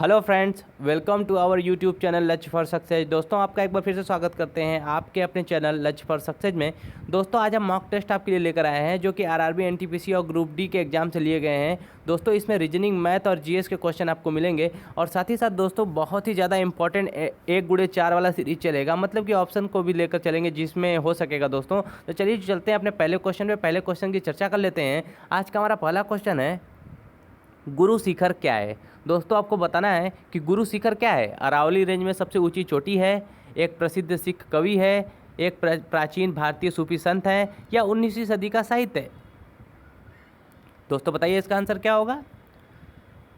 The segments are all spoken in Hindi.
Hello friends, welcome to our YouTube channel Lakshya for success. दोस्तों, आपका एक बार फिर से स्वागत करते हैं आपके अपने चैनल लक्ष्य फॉर सक्सेस में। दोस्तों, आज हम मॉक टेस्ट आपके लिए लेकर आए हैं जो कि आरआरबी, एनटीपीसी और ग्रुप डी के एग्जाम से लिए गए हैं। दोस्तों, इसमें रीजनिंग, मैथ और जीएस के क्वेश्चन आपको मिलेंगे और साथ ही साथ दोस्तों बहुत ही ज़्यादा इंपॉर्टेंट 1 × 4 वाला सीरीज चलेगा, मतलब कि ऑप्शन को भी लेकर चलेंगे जिसमें हो सकेगा। दोस्तों, तो चलिए चलते हैं अपने पहले क्वेश्चन पे। पहले क्वेश्चन की चर्चा कर लेते हैं। आज का हमारा पहला क्वेश्चन है, गुरु शिखर क्या है। दोस्तों, आपको बताना है कि गुरु शिखर क्या है। अरावली रेंज में सबसे ऊंची चोटी है, एक प्रसिद्ध सिख कवि है, एक प्राचीन भारतीय सूफी संत है, या 19वीं सदी का साहित्य है। दोस्तों, बताइए इसका आंसर क्या होगा।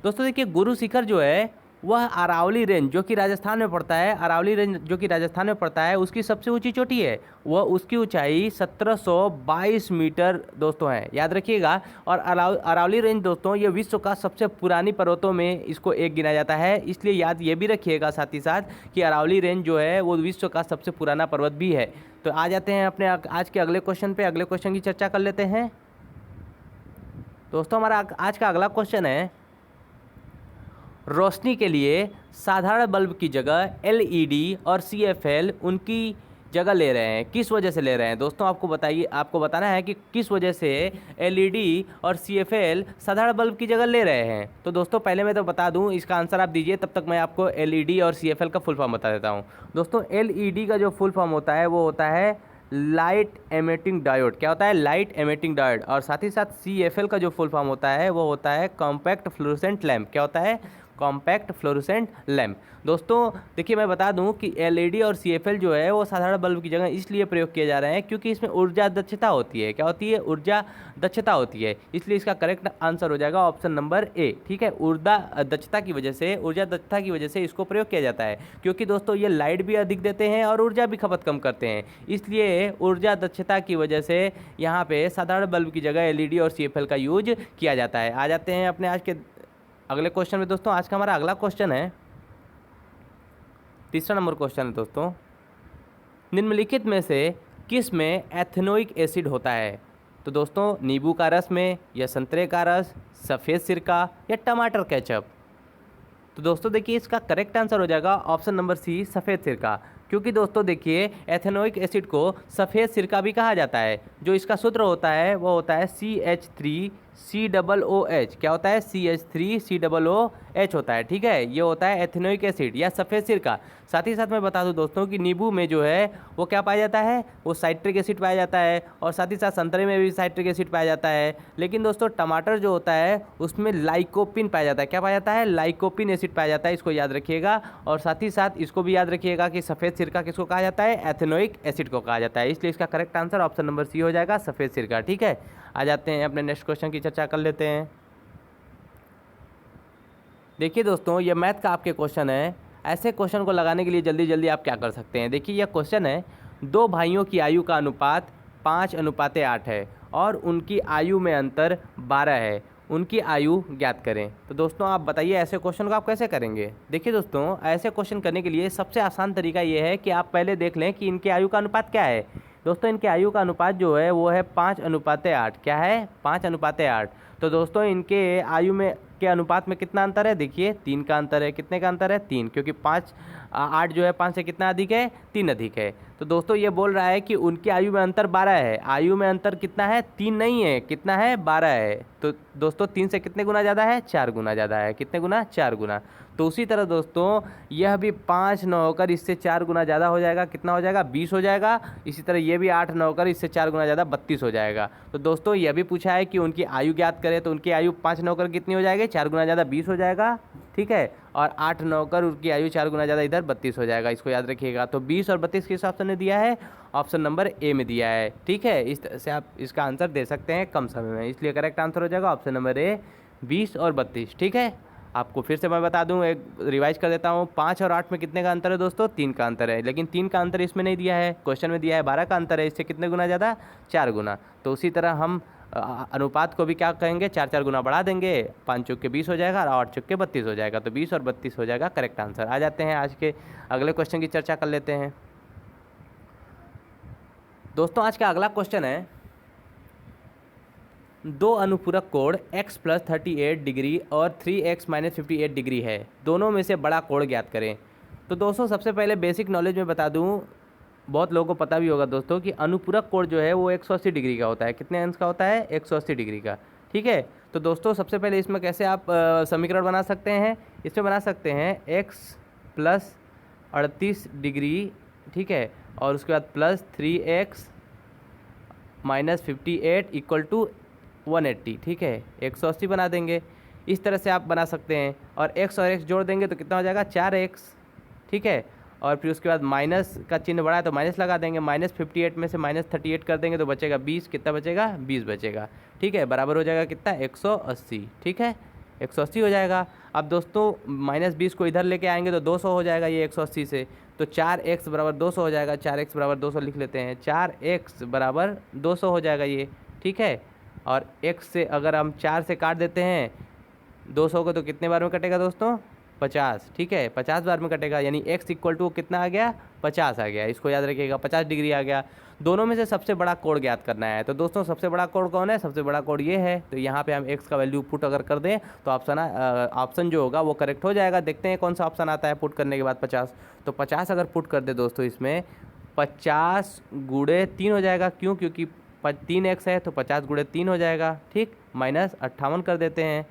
दोस्तों देखिए, गुरु शिखर जो है वह अरावली रेंज जो कि राजस्थान में पड़ता है, अरावली रेंज जो कि राजस्थान में पड़ता है, उसकी सबसे ऊंची चोटी है। वह उसकी ऊंचाई 1722 मीटर दोस्तों है, याद रखिएगा। और अरावली रेंज दोस्तों ये विश्व का सबसे पुरानी पर्वतों में इसको एक गिना जाता है, इसलिए याद ये भी रखिएगा साथ ही साथ कि अरावली रेंज जो है वो विश्व का सबसे पुराना पर्वत भी है। तो आ जाते हैं अपने आज के अगले क्वेश्चन पे। अगले क्वेश्चन की चर्चा कर लेते हैं। दोस्तों, हमारा आज का अगला क्वेश्चन है, रोशनी के लिए साधारण बल्ब की जगह एलईडी और सीएफएल उनकी जगह ले रहे हैं, किस वजह से ले रहे हैं। दोस्तों, आपको बताना है कि किस वजह से एलईडी और सीएफएल साधारण बल्ब की जगह ले रहे हैं। तो दोस्तों, पहले मैं तो बता दूं, इसका आंसर आप दीजिए, तब तक मैं आपको एलईडी और सीएफएल का फुल फॉर्म बता देता हूं। दोस्तों, एलईडी का जो फुल फॉर्म होता है वो होता है लाइट एमिटिंग डायोड। क्या होता है? Light emitting diode. और साथ ही साथ सीएफएल का जो फुल फॉर्म होता है वो होता है कॉम्पैक्ट फ्लोरोसेंट लैम्प। क्या होता है? Compact fluorescent lamp. दोस्तों देखिए, मैं बता दूं कि एलईडी और सीएफएल जो है वो साधारण बल्ब की जगह इसलिए प्रयोग किए जा रहे हैं क्योंकि इसमें ऊर्जा दक्षता होती है। क्या होती है? ऊर्जा दक्षता होती है। इसलिए इसका करेक्ट आंसर हो जाएगा ऑप्शन नंबर ए। ठीक है, ऊर्जा दक्षता की वजह से इसको प्रयोग किया जाता है, क्योंकि दोस्तों ये लाइट भी अधिक देते हैं और ऊर्जा भी खपत कम करते हैं। इसलिए ऊर्जा दक्षता की वजह से यहाँ पे साधारण बल्ब की जगह एलईडी और सीएफएल का यूज किया जाता है। आ जाते हैं अपने आज के अगले क्वेश्चन में। दोस्तों, आज का हमारा अगला क्वेश्चन है, तीसरा नंबर क्वेश्चन है। दोस्तों, निम्नलिखित में से किस में एथेनोइक एसिड होता है। तो दोस्तों, नींबू का रस में, या संतरे का रस, सफ़ेद सिरका, या टमाटर केचप। तो दोस्तों देखिए, इसका करेक्ट आंसर हो जाएगा ऑप्शन नंबर सी, सफ़ेद सिरका। क्योंकि दोस्तों देखिए, एथेनोइक एसिड को सफ़ेद सिरका भी कहा जाता है। जो इसका सूत्र होता है वो होता है CH3COOH। क्या होता है? CH3COOH होता है। ठीक है, ये होता है एथेनोइक एसिड या सफ़ेद सिरका। साथ ही साथ मैं बता दूं दोस्तों कि नींबू में जो है वो क्या पाया जाता है? वो साइट्रिक एसिड पाया जाता है, और साथ ही साथ संतरे में भी साइट्रिक एसिड पाया जाता है। लेकिन दोस्तों, टमाटर जो होता है उसमें लाइकोपिन पाया जाता है। क्या पाया जाता है? लाइकोपिन एसिड पाया जाता है। इसको याद रखिएगा। और साथ ही साथ इसको भी याद रखिएगा कि सफ़ेद सिरका किसको कहा जाता है? एथेनोइक एसिड को कहा जाता है। इसलिए इसका correct answer option number C हो जाएगा, सफ़ेद सिरका। ठीक है, आ जाते हैं अपने नेक्स्ट क्वेश्चन की चर्चा कर लेते हैं। देखिए दोस्तों, ये मैथ का आपके क्वेश्चन है। ऐसे क्वेश्चन को लगाने के लिए जल्दी जल्दी आप क्या कर सकते हैं। देखिए, यह क्वेश्चन है, दो भाइयों की आयु का अनुपात 5:8 है और उनकी आयु में अंतर 12 है। उनकी आयु ज्ञात करें। तो दोस्तों, आप बताइए ऐसे क्वेश्चन को आप कैसे करेंगे। देखिए दोस्तों, ऐसे क्वेश्चन करने के लिए सबसे आसान तरीका ये है कि आप पहले देख लें कि इनकी आयु का अनुपात क्या है। दोस्तों, इनके आयु का अनुपात जो है वो है 5:8। क्या है? 5:8। तो दोस्तों, इनके आयु में के अनुपात में कितना अंतर है? देखिए, 3 का अंतर है। कितने का अंतर है? 3, क्योंकि 8 जो है 5 से कितना अधिक है? 3 अधिक है। तो दोस्तों, ये बोल रहा है कि उनकी आयु में अंतर 12 है। आयु में अंतर कितना है? 3 नहीं है। कितना है? 12 है। तो दोस्तों, 3 से कितने गुना ज़्यादा है? 4 गुना ज़्यादा है। कितने गुना? 4 गुना। तो उसी तरह दोस्तों, यह भी 5 न होकर इससे 4 गुना ज़्यादा हो जाएगा। कितना हो जाएगा? 20 हो जाएगा। इसी तरह ये भी 8 न होकर इससे 4 गुना ज़्यादा 32 हो जाएगा। तो दोस्तों, यह भी पूछा है कि उनकी आयु ज्ञात करें, तो उनकी आयु 5 न होकर कितनी हो जाएगी? 4 गुना ज़्यादा 20 हो जाएगा। ठीक है, और 8 न होकर उनकी आयु 4 गुना ज़्यादा इधर 32 हो जाएगा। इसको याद रखिएगा। तो 20 और 32 किस ऑप्शन ने दिया है? ऑप्शन नंबर ए में दिया है। ठीक है, इस तरह से आप इसका आंसर दे सकते हैं कम समय में। इसलिए करेक्ट आंसर हो जाएगा ऑप्शन नंबर ए, 20 और 32। ठीक है, आपको फिर से मैं बता दूं, एक रिवाइज कर देता हूं। 5 और 8 में कितने का अंतर है दोस्तों? 3 का अंतर है। लेकिन 3 का अंतर इसमें नहीं दिया है, क्वेश्चन में दिया है 12 का अंतर है। इससे कितने गुना ज़्यादा? 4 गुना। तो उसी तरह हम अनुपात को भी क्या कहेंगे? 4 गुना बढ़ा देंगे। 5 चौके 20 हो जाएगा और 8 चौके 32 हो जाएगा। तो 20 और 32 हो जाएगा करेक्ट आंसर। आ जाते हैं आज के अगले क्वेश्चन की चर्चा कर लेते हैं। दोस्तों, आज का अगला क्वेश्चन है, दो अनुपूरक कोण x प्लस 38 डिग्री और 3x माइनस 58 डिग्री है, दोनों में से बड़ा कोण ज्ञात करें। तो दोस्तों सबसे पहले बेसिक नॉलेज में बता दूं, बहुत लोगों को पता भी होगा दोस्तों कि अनुपूरक कोण जो है वो 180 डिग्री का होता है। कितने अंश का होता है? 180 डिग्री का। ठीक है, तो दोस्तों सबसे पहले इसमें कैसे आप समीकरण बना सकते हैं? इसमें बना सकते हैं x प्लस 38 डिग्री, ठीक है, और उसके बाद plus 3x minus 58 equal to 180, ठीक है, 180 बना देंगे। इस तरह से आप बना सकते हैं, और x और x जोड़ देंगे तो कितना हो जाएगा? 4x, ठीक है, और फिर उसके बाद माइनस का चिन्ह बड़ा है तो माइनस लगा देंगे। माइनस 58 में से माइनस 38 कर देंगे तो बचेगा 20। कितना बचेगा? 20 बचेगा, ठीक है, बराबर हो जाएगा कितना? 180, ठीक है, 180 हो जाएगा। अब दोस्तों माइनस 20 को इधर लेके आएंगे तो 200 हो जाएगा ये 180 से, तो 4x बराबर 200 हो जाएगा। 4x बराबर 200 लिख लेते हैं, 4x बराबर 200 हो जाएगा ये, ठीक है। और x से अगर हम 4 से काट देते हैं 200 को तो कितने बार में कटेगा दोस्तों? 50, ठीक है, 50 बार में कटेगा, यानी x इक्वल टू कितना आ गया? 50 आ गया। इसको याद रखिएगा, 50 डिग्री आ गया। दोनों में से सबसे बड़ा कोण ज्ञात करना है। तो दोस्तों सबसे बड़ा कोण कौन है? सबसे बड़ा कोण ये है। तो यहाँ पे हम x का वैल्यू पुट अगर कर दें तो ऑप्शन जो होगा वो करेक्ट हो जाएगा। देखते हैं कौन सा ऑप्शन आता है पुट करने के बाद। 50, तो 50 अगर पुट कर दे दोस्तों इसमें 50 गुणे 3 हो जाएगा। क्यों? क्योंकि 3x है तो 50 गुणे 3 हो जाएगा, ठीक, माइनस 58 कर देते हैं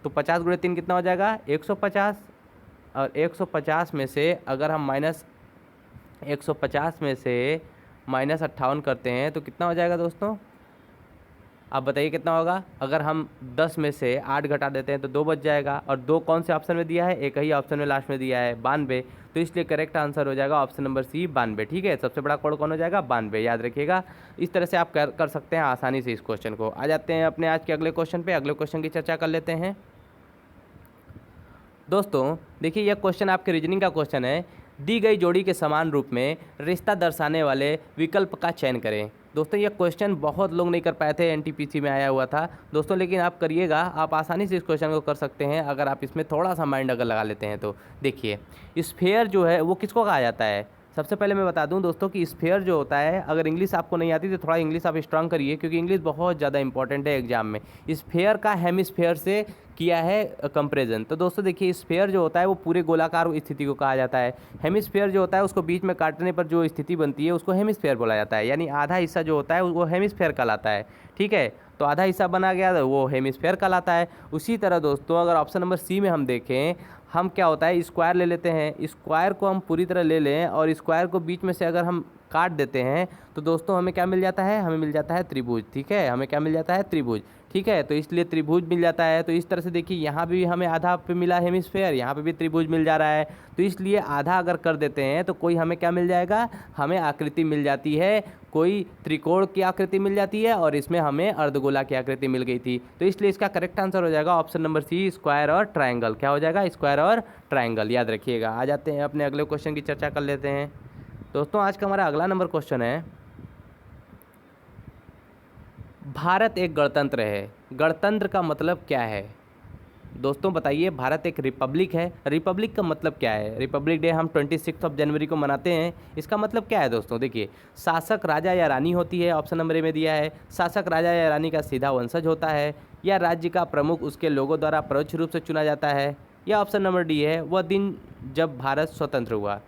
तो 50 गुणे 3 कितना हो जाएगा? 150। और 150 में से अगर हम माइनस 150 में से माइनस 58 करते हैं तो कितना हो जाएगा दोस्तों? आप बताइए कितना होगा? अगर हम 10 में से 8 घटा देते हैं तो 2 बच जाएगा। और 2 कौन से ऑप्शन में दिया है? एक ही ऑप्शन में लास्ट में दिया है, 92। तो इसलिए करेक्ट आंसर हो जाएगा ऑप्शन नंबर सी, 92, ठीक है। सबसे बड़ा कोण कौन हो जाएगा? 92, याद रखिएगा। इस तरह से आप कर सकते हैं आसानी से इस क्वेश्चन को। आ जाते हैं अपने आज के अगले क्वेश्चन पे। अगले क्वेश्चन की चर्चा कर लेते हैं। दोस्तों देखिए यह क्वेश्चन आपके रीजनिंग का क्वेश्चन है। दी गई जोड़ी के समान रूप में रिश्ता दर्शाने वाले विकल्प का चयन करें। दोस्तों यह क्वेश्चन बहुत लोग नहीं कर पाए थे, एनटीपीसी में आया हुआ था दोस्तों, लेकिन आप करिएगा, आप आसानी से इस क्वेश्चन को कर सकते हैं अगर आप इसमें थोड़ा सा माइंड अगर लगा लेते हैं तो। देखिए स्फीयर जो है वो किसको कहा जाता है? सबसे पहले मैं बता दूं दोस्तों कि स्फीयर जो होता है, अगर इंग्लिश आपको नहीं आती तो थोड़ा इंग्लिश आप स्ट्रांग करिए, क्योंकि इंग्लिश बहुत ज़्यादा इंपॉर्टेंट है एग्जाम में। स्फीयर का हेमिस्फीयर से किया है कंपैरिजन। तो दोस्तों देखिए स्फीयर जो होता है वो पूरे गोलाकार स्थिति को कहा जाता है। हेमिस्फीयर जो होता है उसको बीच में काटने पर जो स्थिति बनती है उसको हेमिस्फीयर बोला जाता है, यानी आधा हिस्सा जो होता है वो हेमिस्फीयर कहलाता है, ठीक है। तो आधा हिस्सा बना गया तो वो हेमिस्फीयर कहलाता है। उसी तरह दोस्तों अगर ऑप्शन नंबर सी में हम देखें, हम क्या होता है स्क्वायर ले लेते हैं, स्क्वायर को हम पूरी तरह ले लें और स्क्वायर को बीच में से अगर हम काट देते हैं तो दोस्तों हमें क्या मिल जाता है? हमें मिल जाता है त्रिभुज, ठीक है, हमें क्या मिल जाता है? त्रिभुज, ठीक है। तो इसलिए त्रिभुज मिल जाता है। तो इस तरह से देखिए यहाँ भी हमें आधा पे मिला हेमिस्फीयर, यहाँ पे भी त्रिभुज मिल जा रहा है। तो इसलिए आधा अगर कर देते हैं तो कोई हमें क्या मिल जाएगा? हमें आकृति मिल जाती है, कोई त्रिकोण की आकृति मिल जाती है, और इसमें हमें अर्धगोला की आकृति मिल गई थी। तो इसलिए इसका करेक्ट आंसर हो जाएगा ऑप्शन नंबर सी, स्क्वायर और ट्रायंगल। क्या हो जाएगा? स्क्वायर और ट्रायंगल, याद रखिएगा। आ जाते हैं अपने अगले क्वेश्चन की चर्चा कर लेते हैं। दोस्तों आज का हमारा अगला नंबर क्वेश्चन है, भारत एक गणतंत्र है, गणतंत्र का मतलब क्या है? दोस्तों बताइए, भारत एक रिपब्लिक है, रिपब्लिक का मतलब क्या है? रिपब्लिक डे हम 26 जनवरी को मनाते हैं, इसका मतलब क्या है दोस्तों? देखिए शासक राजा या रानी होती है, ऑप्शन नंबर ए में दिया है। शासक राजा या रानी का सीधा वंशज होता है, या राज्य का प्रमुख उसके लोगों द्वारा परोक्ष रूप से चुना जाता है, या ऑप्शन नंबर डी है वह दिन जब भारत स्वतंत्र हुआ।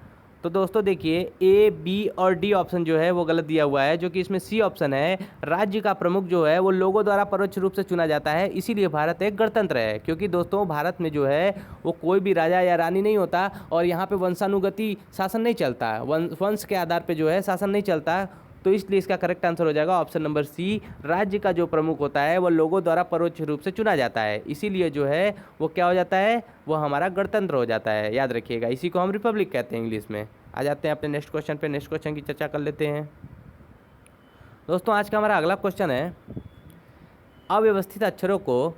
तो दोस्तों देखिए ए, बी और डी ऑप्शन जो है वो गलत दिया हुआ है, जो कि इसमें सी ऑप्शन है, राज्य का प्रमुख जो है वो लोगों द्वारा परोक्ष रूप से चुना जाता है, इसीलिए भारत एक गणतंत्र है। क्योंकि दोस्तों भारत में जो है वो कोई भी राजा या रानी नहीं होता, और यहाँ पे वंशानुगति शासन नहीं चलता, वंश के आधार पर जो है शासन नहीं चलता। तो इसलिए इसका करेक्ट आंसर हो जाएगा ऑप्शन नंबर सी, राज्य का जो प्रमुख होता है वो लोगों द्वारा परोक्ष रूप से चुना जाता है, इसीलिए जो है वो क्या हो जाता है? वो हमारा गणतंत्र हो जाता है, याद रखिएगा। इसी को हम रिपब्लिक कहते हैं इंग्लिश में। आ जाते हैं अपने नेक्स्ट क्वेश्चन पे, नेक्स्ट क्वेश्चन की चर्चा कर लेते हैं। दोस्तों आज का हमारा अगला क्वेश्चन है, अव्यवस्थित अक्षरों को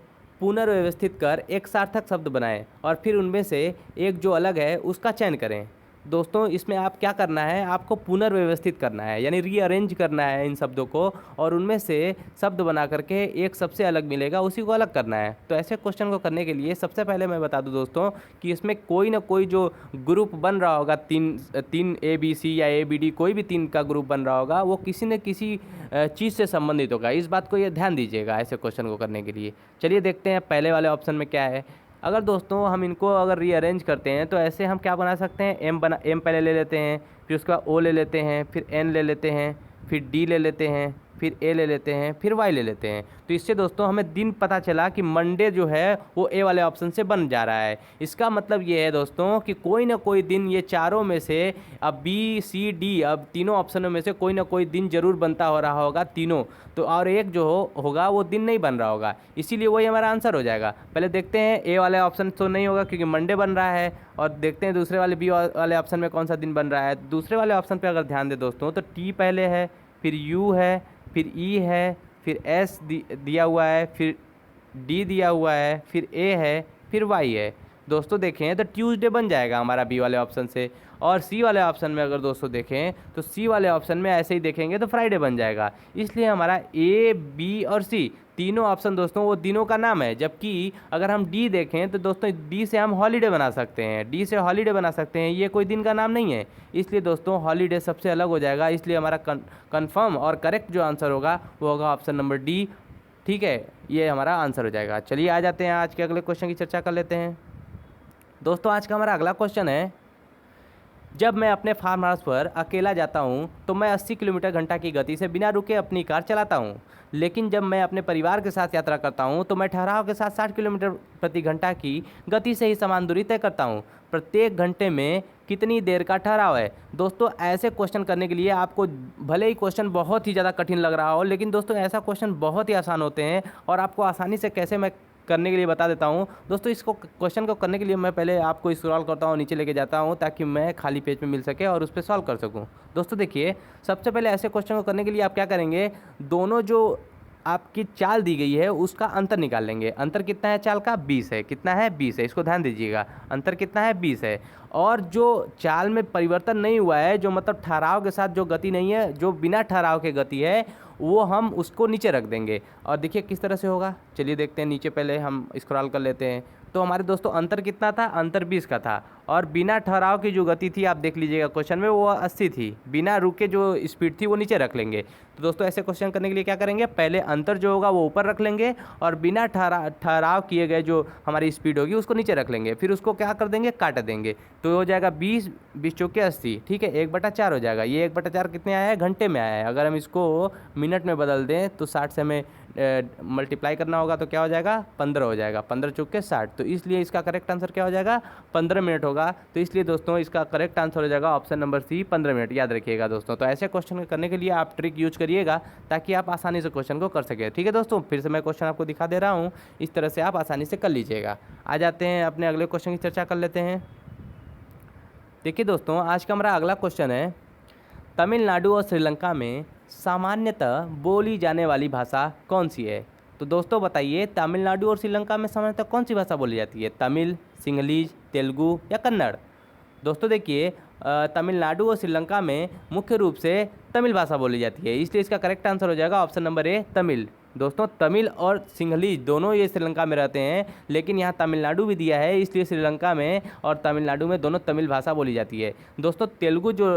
पुनर्व्यवस्थित कर एक सार्थक शब्द बनाएं और फिर उनमें से एक जो अलग है उसका चयन करें। दोस्तों इसमें आप क्या करना है, आपको पुनर्व्यवस्थित करना है, यानी रीअरेंज करना है इन शब्दों को, और उनमें से शब्द बना करके एक सबसे अलग मिलेगा उसी को अलग करना है। तो ऐसे क्वेश्चन को करने के लिए सबसे पहले मैं बता दूं दोस्तों कि इसमें कोई ना कोई जो ग्रुप बन रहा होगा, तीन ABC या ABD, कोई भी 3 का ग्रुप बन रहा होगा, वो किसी न किसी चीज़ से संबंधित होगा। इस बात को ये ध्यान दीजिएगा ऐसे क्वेश्चन को करने के लिए। चलिए देखते हैं पहले वाले ऑप्शन में क्या है। अगर दोस्तों हम इनको अगर रीअरेंज करते हैं तो ऐसे हम क्या बना सकते हैं, एम पहले ले लेते हैं, फिर उसके बाद O ले लेते हैं, फिर N ले लेते हैं, फिर D ले लेते हैं, फिर A ले लेते हैं, फिर Y ले लेते हैं। तो इससे दोस्तों हमें दिन पता चला कि मंडे जो है वो A वाले ऑप्शन से बन जा रहा है। इसका मतलब ये है दोस्तों कि कोई ना कोई दिन ये चारों में से, अब B C D, अब तीनों ऑप्शनों में से कोई ना कोई दिन जरूर बनता हो रहा होगा तीनों, तो और एक जो होगा वो दिन नहीं बन रहा होगा, इसीलिए वही हमारा आंसर हो जाएगा। पहले देखते हैं A वाले ऑप्शन तो नहीं होगा क्योंकि मंडे बन रहा है, और देखते हैं दूसरे वाले B वाले ऑप्शन में कौन सा दिन बन रहा है। दूसरे वाले ऑप्शन पर अगर ध्यान दें दोस्तों तो T पहले है, फिर U है, फिर E है, फिर S दिया हुआ है, फिर D दिया हुआ है, फिर A है, फिर Y है। दोस्तों देखें तो ट्यूसडे बन जाएगा हमारा B वाले ऑप्शन से। और C वाले ऑप्शन में अगर दोस्तों देखें तो C वाले ऑप्शन में ऐसे ही देखेंगे तो फ्राइडे बन जाएगा। इसलिए हमारा A, B और C तीनों ऑप्शन दोस्तों वो दिनों का नाम है। जबकि अगर हम D देखें तो दोस्तों D से हम हॉलीडे बना सकते हैं, D से हॉलीडे बना सकते हैं, ये कोई दिन का नाम नहीं है। इसलिए दोस्तों हॉलीडे सबसे अलग हो जाएगा। इसलिए हमारा कन्फर्म और करेक्ट जो आंसर होगा वो होगा ऑप्शन नंबर D। ठीक है, ये हमारा आंसर हो जाएगा। चलिए आ जाते हैं आज के अगले क्वेश्चन की चर्चा कर लेते हैं। दोस्तों आज का हमारा अगला क्वेश्चन है, जब मैं अपने फार्म हाउस पर अकेला जाता हूं तो मैं 80 किलोमीटर घंटा की गति से बिना रुके अपनी कार चलाता हूं, लेकिन जब मैं अपने परिवार के साथ यात्रा करता हूं तो मैं ठहराव के साथ 60 किलोमीटर प्रति घंटा की गति से ही समान दूरी तय करता हूं। प्रत्येक घंटे में कितनी देर का ठहराव है। दोस्तों ऐसे क्वेश्चन करने के लिए आपको भले ही क्वेश्चन बहुत ही ज़्यादा कठिन लग रहा हो, लेकिन दोस्तों ऐसा क्वेश्चन बहुत ही आसान होते हैं, और आपको आसानी से कैसे मैं करने के लिए बता देता हूं। दोस्तों इसको क्वेश्चन को करने के लिए मैं पहले आपको स्क्रॉल करता हूं, नीचे लेके जाता हूं ताकि मैं खाली पेज में मिल सके और उस पर सॉल्व कर सकूं। दोस्तों देखिए, सबसे पहले ऐसे क्वेश्चन को करने के लिए आप क्या करेंगे, दोनों जो आपकी चाल दी गई है उसका अंतर निकाल लेंगे। अंतर कितना है चाल का, 20 है। कितना है, 20 है। इसको ध्यान दीजिएगा, अंतर कितना है, 20 है। और जो चाल में परिवर्तन नहीं हुआ है, जो मतलब ठहराव के साथ जो गति नहीं है, जो बिना ठहराव के गति है, वो हम उसको नीचे रख देंगे। और देखिए किस तरह से होगा, चलिए देखते हैं। नीचे पहले हम स्क्रॉल कर लेते हैं। तो हमारे दोस्तों अंतर कितना था, अंतर 20 का था, और बिना ठहराव की जो गति थी आप देख लीजिएगा क्वेश्चन में, वो 80 थी। बिना रुके जो स्पीड थी वो नीचे रख लेंगे। तो दोस्तों ऐसे क्वेश्चन करने के लिए क्या करेंगे, पहले अंतर जो होगा वो ऊपर रख लेंगे, और बिना ठहराव किए गए जो हमारी स्पीड होगी उसको नीचे रख लेंगे। फिर उसको क्या कर देंगे, काट देंगे। तो हो जाएगा 20, 20 चौके 80। ठीक है, 1/4 हो जाएगा। ये 1/4 कितने आया है, घंटे में आया है। अगर हम इसको मिनट में बदल दें तो 60 से हमें मल्टीप्लाई करना होगा तो क्या हो जाएगा, 15 हो जाएगा। 15 चौके 60। तो इसलिए इसका करेक्ट आंसर क्या हो जाएगा, 15 मिनट होगा। तो इसलिए दोस्तों इसका करेक्ट आंसर हो जाएगा ऑप्शन नंबर C, 15 मिनट। याद रखिएगा दोस्तों। तो ऐसे क्वेश्चन करने के लिए आप ट्रिक यूज करिएगा ताकि आप आसानी से क्वेश्चन को कर सकें। ठीक है दोस्तों, फिर से मैं क्वेश्चन आपको दिखा दे रहा हूँ, इस तरह से आप आसानी से कर लीजिएगा। आ जाते हैं अपने अगले क्वेश्चन की चर्चा कर लेते हैं। देखिए दोस्तों, आज का हमारा अगला क्वेश्चन है, तमिलनाडु और श्रीलंका में सामान्यतः बोली जाने वाली भाषा कौन सी है। तो दोस्तों बताइए, तमिलनाडु और श्रीलंका में सामान्यतः कौन सी भाषा बोली जाती है, तमिल, सिंहलीज, तेलुगु या कन्नड़। दोस्तों देखिए, तमिलनाडु और श्रीलंका में मुख्य रूप से तमिल भाषा बोली जाती है, इसलिए इसका करेक्ट आंसर हो जाएगा ऑप्शन नंबर A, तमिल। दोस्तों तमिल और सिंहलीज दोनों ये श्रीलंका में रहते हैं, लेकिन यहाँ तमिलनाडु भी दिया है, इसलिए श्रीलंका में और तमिलनाडु में दोनों तमिल भाषा बोली जाती है। दोस्तों तेलुगु जो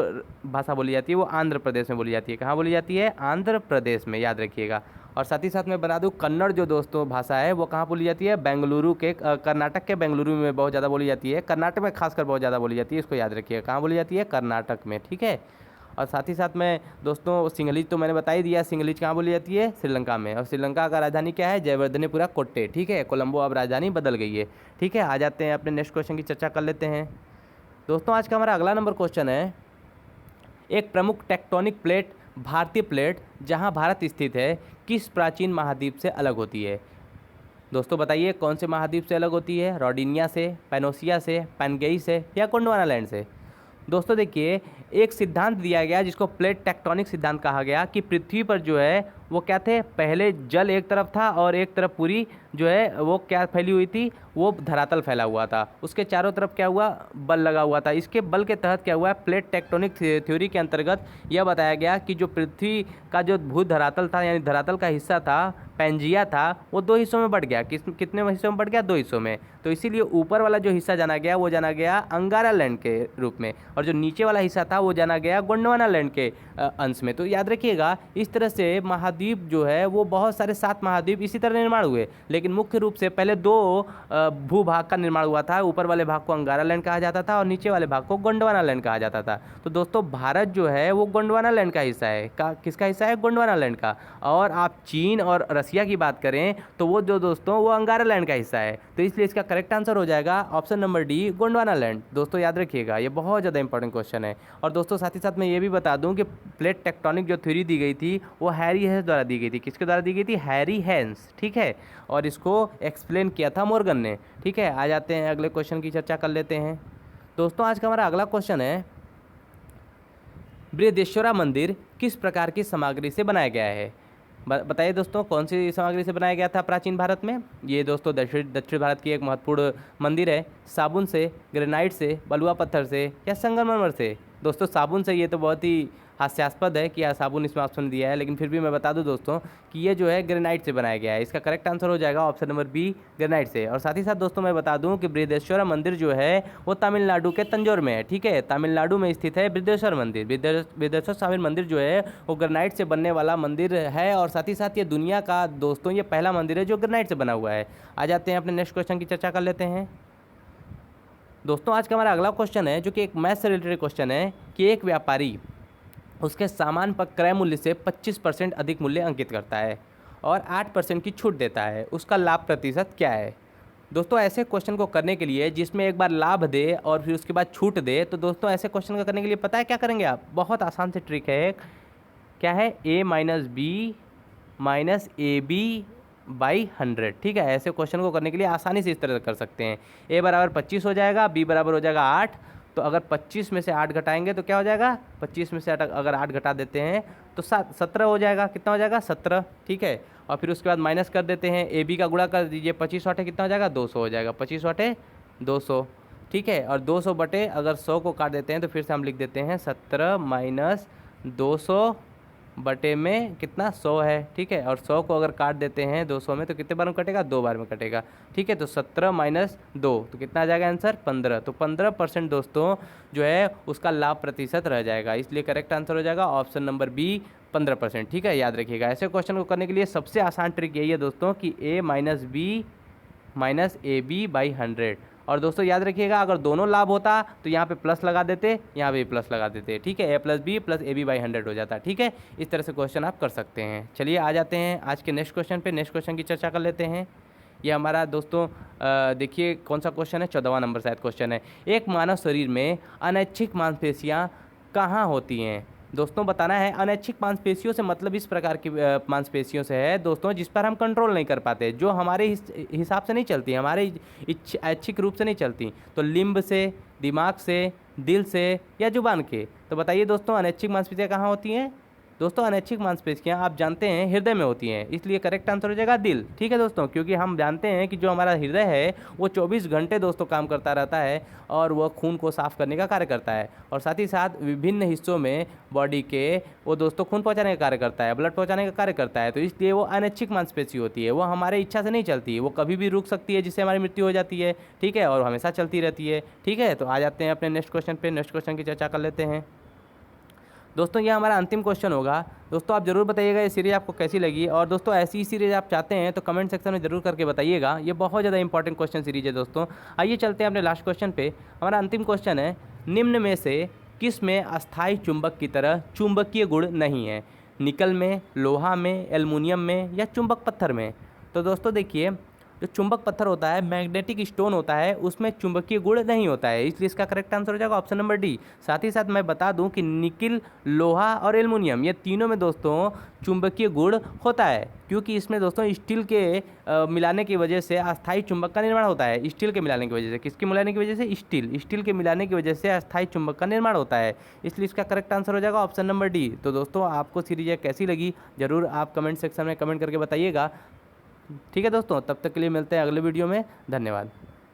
भाषा बोली जाती है वो आंध्र प्रदेश में बोली जाती है। कहाँ बोली जाती है, आंध्र प्रदेश में, याद रखिएगा। और साथ ही साथ मैं बता दूँ, कन्नड़ जो दोस्तों भाषा है वो कहाँ बोली जाती है, बेंगलुरु के, कर्नाटक के बेंगलुरु में बहुत ज़्यादा बोली जाती है। कर्नाटक में खासकर बहुत ज़्यादा बोली जाती है, इसको याद रखिएगा। कहाँ बोली जाती है, कर्नाटक में। ठीक है, और साथ ही साथ में दोस्तों सिंहलीज तो मैंने बता ही दिया, सिंहलीज कहाँ बोली जाती है, श्रीलंका में। और श्रीलंका का राजधानी क्या है, जयवर्धनेपुरा कोट्टे। ठीक है, कोलंबो अब राजधानी बदल गई है। ठीक है, आ जाते हैं अपने नेक्स्ट क्वेश्चन की चर्चा कर लेते हैं। दोस्तों आज का हमारा अगला नंबर क्वेश्चन है, एक प्रमुख टेक्टोनिक प्लेट, भारतीय प्लेट जहाँ भारत स्थित है, किस प्राचीन महाद्वीप से अलग होती है। दोस्तों बताइए कौन से महाद्वीप से अलग होती है, रोडिनिया से, पैनोसिया से, पैनगेई से या गोंडवाना लैंड से। दोस्तों देखिए, एक सिद्धांत दिया गया जिसको प्लेट टेक्टोनिक सिद्धांत कहा गया कि पृथ्वी पर जो है वो क्या थे, पहले जल एक तरफ था और एक तरफ पूरी जो है वो क्या फैली हुई थी, वो धरातल फैला हुआ था। उसके चारों तरफ क्या हुआ, बल लगा हुआ था। इसके बल के तहत क्या हुआ, प्लेट टेक्टोनिक थ्योरी के अंतर्गत यह बताया गया कि जो पृथ्वी का जो भू धरातल था यानी धरातल का हिस्सा था, पैंजिया था, वो दो हिस्सों में बढ़ गया। कितने हिस्सों में बढ़ गया, दो हिस्सों में। तो इसीलिए ऊपर वाला जो हिस्सा जाना गया वो जाना गया अंगारा लैंड के रूप में, और जो नीचे वाला हिस्सा था वो जाना गया गोंडवाना लैंड के अंश में। तो याद रखिएगा, इस तरह से महाद्वीप जो है वो बहुत सारे 7 महाद्वीप इसी तरह निर्माण हुए, लेकिन मुख्य रूप से पहले 2 भूभाग का निर्माण हुआ था। ऊपर वाले भाग को अंगारा लैंड कहा जाता था और नीचे वाले भाग को गोंडवाना लैंड कहा जाता था। तो दोस्तों भारत जो है वो गोंडवाना लैंड का हिस्सा है। किसका हिस्सा है, गोंडवाना लैंड का। और आप चीन और रसिया की बात करें तो वो जो दोस्तों वो अंगारा लैंड का हिस्सा है। तो इसलिए इसका करेक्ट आंसर हो जाएगा option number D, Gondwana land. दोस्तों याद रखिएगा, ये बहुत ज़्यादा इंपॉर्टेंट क्वेश्चन है। और दोस्तों साथ ही साथ मैं ये भी बता दूं कि प्लेट टेक्टोनिक जो थ्योरी दी गई थी वो हैरी हेंस द्वारा दी गई थी। किसके द्वारा दी गई थी, हैरी हेंस, ठीक है। और इसको एक्सप्लेन किया था मॉर्गन ने, ठीक है। आ जाते हैं अगले क्वेश्चन की चर्चा कर लेते हैं। दोस्तों आज का हमारा अगला क्वेश्चन है, बृहदेश्वरा मंदिर किस प्रकार की सामग्री से बनाया गया है। बताइए दोस्तों, कौन सी सामग्री से बनाया गया था प्राचीन भारत में। ये दोस्तों दक्षिण भारत की एक महत्वपूर्ण मंदिर है। साबुन से, ग्रेनाइट से, बलुआ पत्थर से या संगमरमर से। दोस्तों साबुन से, ये तो बहुत ही हास्यास्पद है कि साबुन इसमें ऑप्शन दिया है, लेकिन फिर भी मैं बता दूं दोस्तों कि ये जो है ग्रेनाइट से बनाया गया है। इसका करेक्ट आंसर हो जाएगा ऑप्शन नंबर बी, ग्रेनाइट से। और साथ ही साथ दोस्तों मैं बता दूं कि बृहदेश्वरा मंदिर जो है वो तमिलनाडु के तंजौर में है, ठीक है। तमिलनाडु में स्थित है बृहदेश्वर मंदिर। बृहदेश्वर स्वामी मंदिर जो है वो ग्रेनाइट से बनने वाला मंदिर है। और साथ ही साथ ये दुनिया का दोस्तों ये पहला मंदिर है जो ग्रेनाइट से बना हुआ है। आ जाते हैं अपने नेक्स्ट क्वेश्चन की चर्चा कर लेते हैं। दोस्तों आज का हमारा अगला क्वेश्चन है जो कि एक मैथ से रिलेटेड क्वेश्चन है कि एक व्यापारी उसके सामान पर क्रय मूल्य से 25% अधिक मूल्य अंकित करता है और 8% की छूट देता है, उसका लाभ प्रतिशत क्या है। दोस्तों ऐसे क्वेश्चन को करने के लिए जिसमें एक बार लाभ दे और फिर उसके बाद छूट दे, तो दोस्तों ऐसे क्वेश्चन को करने के लिए पता है क्या करेंगे आप, बहुत आसान से ट्रिक है। क्या है, a minus B minus A B by 100, ठीक है। ऐसे क्वेश्चन को करने के लिए आसानी से इस तरह से कर सकते हैं। a बराबर 25 हो जाएगा, b बराबर हो जाएगा 8। तो अगर 25 में से 8 घटाएंगे तो क्या हो जाएगा, 25 में से अगर 8 घटा देते हैं तो 17 हो जाएगा। कितना हो जाएगा, 17, ठीक है। और फिर उसके बाद माइनस कर देते हैं, ए बी का गुणा कर दीजिए, 25 वाटे कितना हो जाएगा, 200 हो जाएगा। 25 वाटे 200, ठीक है। और 200 बटे अगर 100 को काट देते हैं तो फिर से हम लिख देते हैं 17 माइनस 200 बटे में कितना, 100 है, ठीक है। और 100 को अगर काट देते हैं 200 में तो कितने बार में कटेगा, 2 बार में कटेगा, ठीक है। तो 17 माइनस 2 तो कितना आ जाएगा आंसर, 15। तो 15% दोस्तों जो है उसका लाभ प्रतिशत रह जाएगा, इसलिए करेक्ट आंसर हो जाएगा ऑप्शन नंबर बी, 15%, ठीक है। याद रखिएगा ऐसे क्वेश्चन को करने के लिए सबसे आसान ट्रिक यही है दोस्तों कि a minus B minus A B by 100। और दोस्तों याद रखिएगा अगर दोनों लाभ होता तो यहाँ पे प्लस लगा देते, यहाँ पे प्लस लगा देते, ठीक है। a plus B plus A B by 100 हो जाता, ठीक है। इस तरह से क्वेश्चन आप कर सकते हैं। चलिए आ जाते हैं आज के नेक्स्ट क्वेश्चन पे। नेक्स्ट क्वेश्चन की चर्चा कर लेते हैं। ये हमारा दोस्तों देखिए कौन सा क्वेश्चन है, 14वां नंबर शायद क्वेश्चन है। एक मानव शरीर में अनैच्छिक मांसपेशियाँ कहाँ होती हैं। दोस्तों बताना है, अनैच्छिक मांसपेशियों से मतलब इस प्रकार की मांसपेशियों से है दोस्तों जिस पर हम कंट्रोल नहीं कर पाते, जो हमारे हिसाब से नहीं चलती, हमारे ऐच्छिक रूप से नहीं चलती। तो लिम्ब से, दिमाग से, दिल से या जुबान के। तो बताइए दोस्तों अनैच्छिक मांसपेशियाँ कहाँ होती हैं। दोस्तों अनैच्छिक मांसपेशियाँ आप जानते हैं हृदय में होती हैं, इसलिए करेक्ट आंसर हो जाएगा दिल, ठीक है दोस्तों। क्योंकि हम जानते हैं कि जो हमारा हृदय है वो 24 घंटे दोस्तों काम करता रहता है और वह खून को साफ करने का कार्य करता है। और साथ ही साथ विभिन्न हिस्सों में बॉडी के वो दोस्तों खून पहुँचाने का कार्य करता है, ब्लड पहुँचाने का कार्य करता है। तो इसलिए वो अनैच्छिक मांसपेशी होती है, वो हमारे इच्छा से नहीं चलती, वो कभी भी रुक सकती है जिससे हमारी मृत्यु हो जाती है, ठीक है। और हमेशा चलती रहती है, ठीक है। तो आ जाते हैं अपने नेक्स्ट क्वेश्चन पे। नेक्स्ट क्वेश्चन की चर्चा कर लेते हैं। दोस्तों ये हमारा अंतिम क्वेश्चन होगा। दोस्तों आप ज़रूर बताइएगा ये सीरीज़ आपको कैसी लगी, और दोस्तों ऐसी ही सीरीज़ आप चाहते हैं तो कमेंट सेक्शन में ज़रूर करके बताइएगा। ये बहुत ज़्यादा इंपॉर्टेंट क्वेश्चन सीरीज है दोस्तों। आइए चलते हैं अपने लास्ट क्वेश्चन पे। हमारा अंतिम क्वेश्चन है, निम्न में से किस में अस्थायी चुंबक की तरह चुंबकीय गुण नहीं है। निकल में, लोहा में, एल्युमिनियम में या चुंबक पत्थर में। तो दोस्तों देखिए जो चुंबक पत्थर होता है, मैग्नेटिक स्टोन होता है, उसमें चुंबकीय गुण नहीं होता है, इसलिए इसका करेक्ट आंसर हो जाएगा ऑप्शन नंबर डी। साथ ही साथ मैं बता दूं कि निकिल, लोहा और एल्युमिनियम ये तीनों में दोस्तों चुंबकीय गुण होता है, क्योंकि इसमें दोस्तों स्टील के मिलाने की वजह से अस्थायी चुंबक का निर्माण होता है। स्टील के मिलाने की वजह से, किसके मिलाने की वजह से? स्टील के मिलाने की वजह से अस्थायी चुंबक का निर्माण होता है, इसलिए इसका करेक्ट आंसर हो जाएगा ऑप्शन नंबर डी। तो दोस्तों आपको सीरीज कैसी लगी ज़रूर आप कमेंट सेक्शन में कमेंट करके बताइएगा। ठीक है दोस्तों, तब तक के लिए मिलते हैं अगले वीडियो में। धन्यवाद।